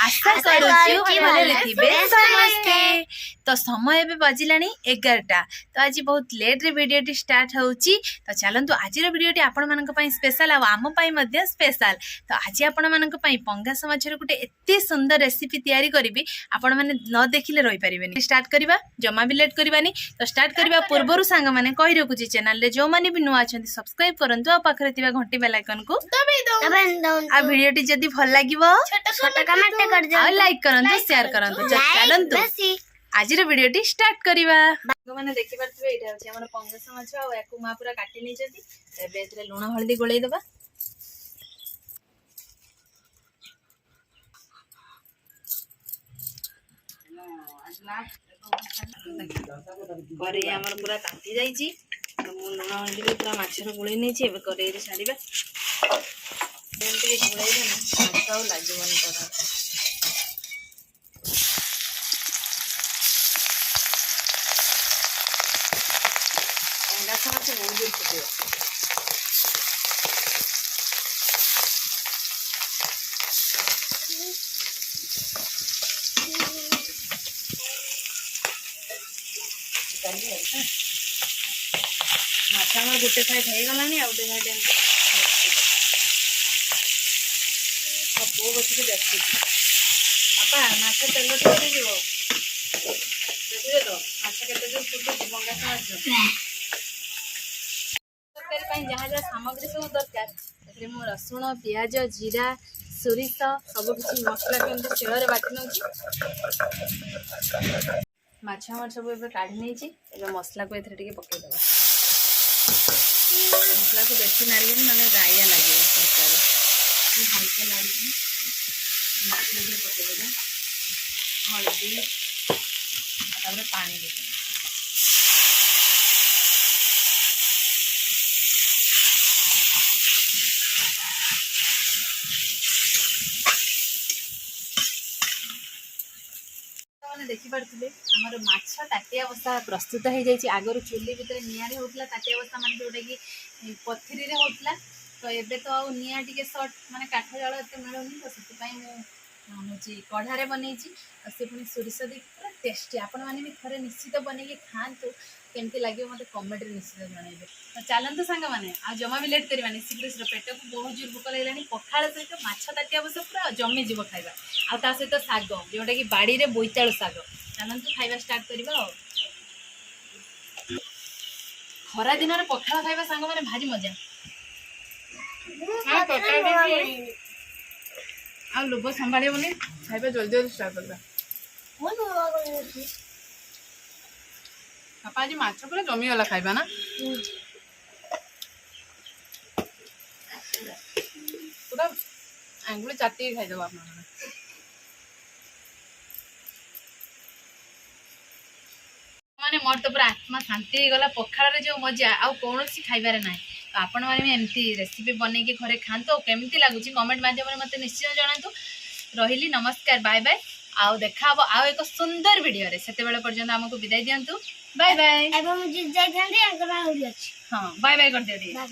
आशा करूछु भले थिबे समस्ते। तो समय भी बजिलानी 11टा। तो आज बहुत लेट रे वीडियो स्टार्ट होउची। तो चलंतु आज रो वीडियो आपण मानक पई स्पेशल आ आम पई मध्ये स्पेशल। तो आज आपण मानक पई पंगास माछर गुटे एत्ते सुंदर रेसिपी तयारी करबी आपण माने न देखिले रहि परिबेनी। स्टार्ट करबा जमा भी लेट करबानी। तो स्टार्ट करबा पूर्वरु सांग माने कहि रखुची चैनल रे जो माने भी नुआ अछंती सब्सक्राइब करंतु आ पाखरे तिबा घंटी बेल आइकन को दबाई दो। आ वीडियो टी जदी भल लागिवो छोटा कमेंट कर दो आ लाइक करंतु शेयर करंतु। चलंतु आज रो वीडियो टी स्टार्ट करबा। माने देखि परथिबे एटा होची हमर पंगास माछ आ याकु मा पूरा काटी नै जदी एबे एतरे लूण हळदी गोळै दबा। करे हमर पूरा काटी जाई छी तो मु लूण हळदी भी पूरा माछर गोळै नै छी एबे करे रे छाडीबा एमती गोळै दे ना माछाও लागिवनी पडा। पंगास माछ बहुत दूर फुटियो माछ हमर गुटे साइड हे गलानी आ गुटे साइड पो बसी देखि आपा माछ तेल छोड़ी दियो देखिए तो माछ केते जो फुटो पंगास माछ तरकारी पई जहाँ जहाँ सामग्री सब दरकार एथरे मु रसुण प्याज जीरा सोरिष सब किसी मसला के तेल बाटी नउची। माछ हमर सब एबे काढी नै छी एबे मसला को एथरे टिके पकै देबा। मसला को बेसी नारियन माने गाया लागे तरकारी मु हल्के नारी मसला दे पकै देबा हल्दी तापर पानी देबा। देखि पारथिले हमर माछ ताटिया अवस्था प्रस्तुत हो जाई छी। आगर चुल्ली भीतर निया रे होतला ताटिया अवस्था माने जोटा की पथरी रे होतला तो एबे तो आ निया टिके शॉर्ट माने काठ जाळ एते मिलुनी तो सेति पई मु होची कढ़ा रे बनै छी। से पुनी सोरिष दे पूरा टेस्टी आपण माने भी थरे निश्चित बनै के खांतु केमती लागियो मते कमेंट रे निश्चित जणाइबे। तो चलंतु सांग माने आ जमा भी लेट करबानी शीघ्र पेट को बहुत जोर भूख लागलानी पखाळ सहित माछ ताटिया बस पूरा जमी जीव खाइबा आ ता सहित साग जोटा की बाड़ी रे बोईताळ साग। चलंतु खाइबा स्टार्ट करबा। खरा दिन रे पखाळ खाइबा सांग माने भारी मजा। हां तोटा आ लोभ संभालियो बने खाइबा जल्दी जल्दी स्टार्ट करबा। पापा जी माछ पूरा जमी वाला खाइबा ना पूरा आंगुली चाटी खाइ दबा आपन माने मोर तो पूरा आत्मा शांति गला पखाळ रे जो मजा आ कोनोसी खाइबारे नाही। तो आपण माने भी एमती रेसिपी बनै के घरे खांतो केमती लागुची कमेंट माध्यम रे मते निश्चय जणातु। रहिली नमस्कार बाय बाय आउ देखाबो आउ एक सुंदर वीडियो रे सेते बेले पर्यंत हमको विदाई दियंतु बाय बाय। एबे मुझे जाय थांदी अंकल आ होली अछि। हां बाय बाय कर दियो।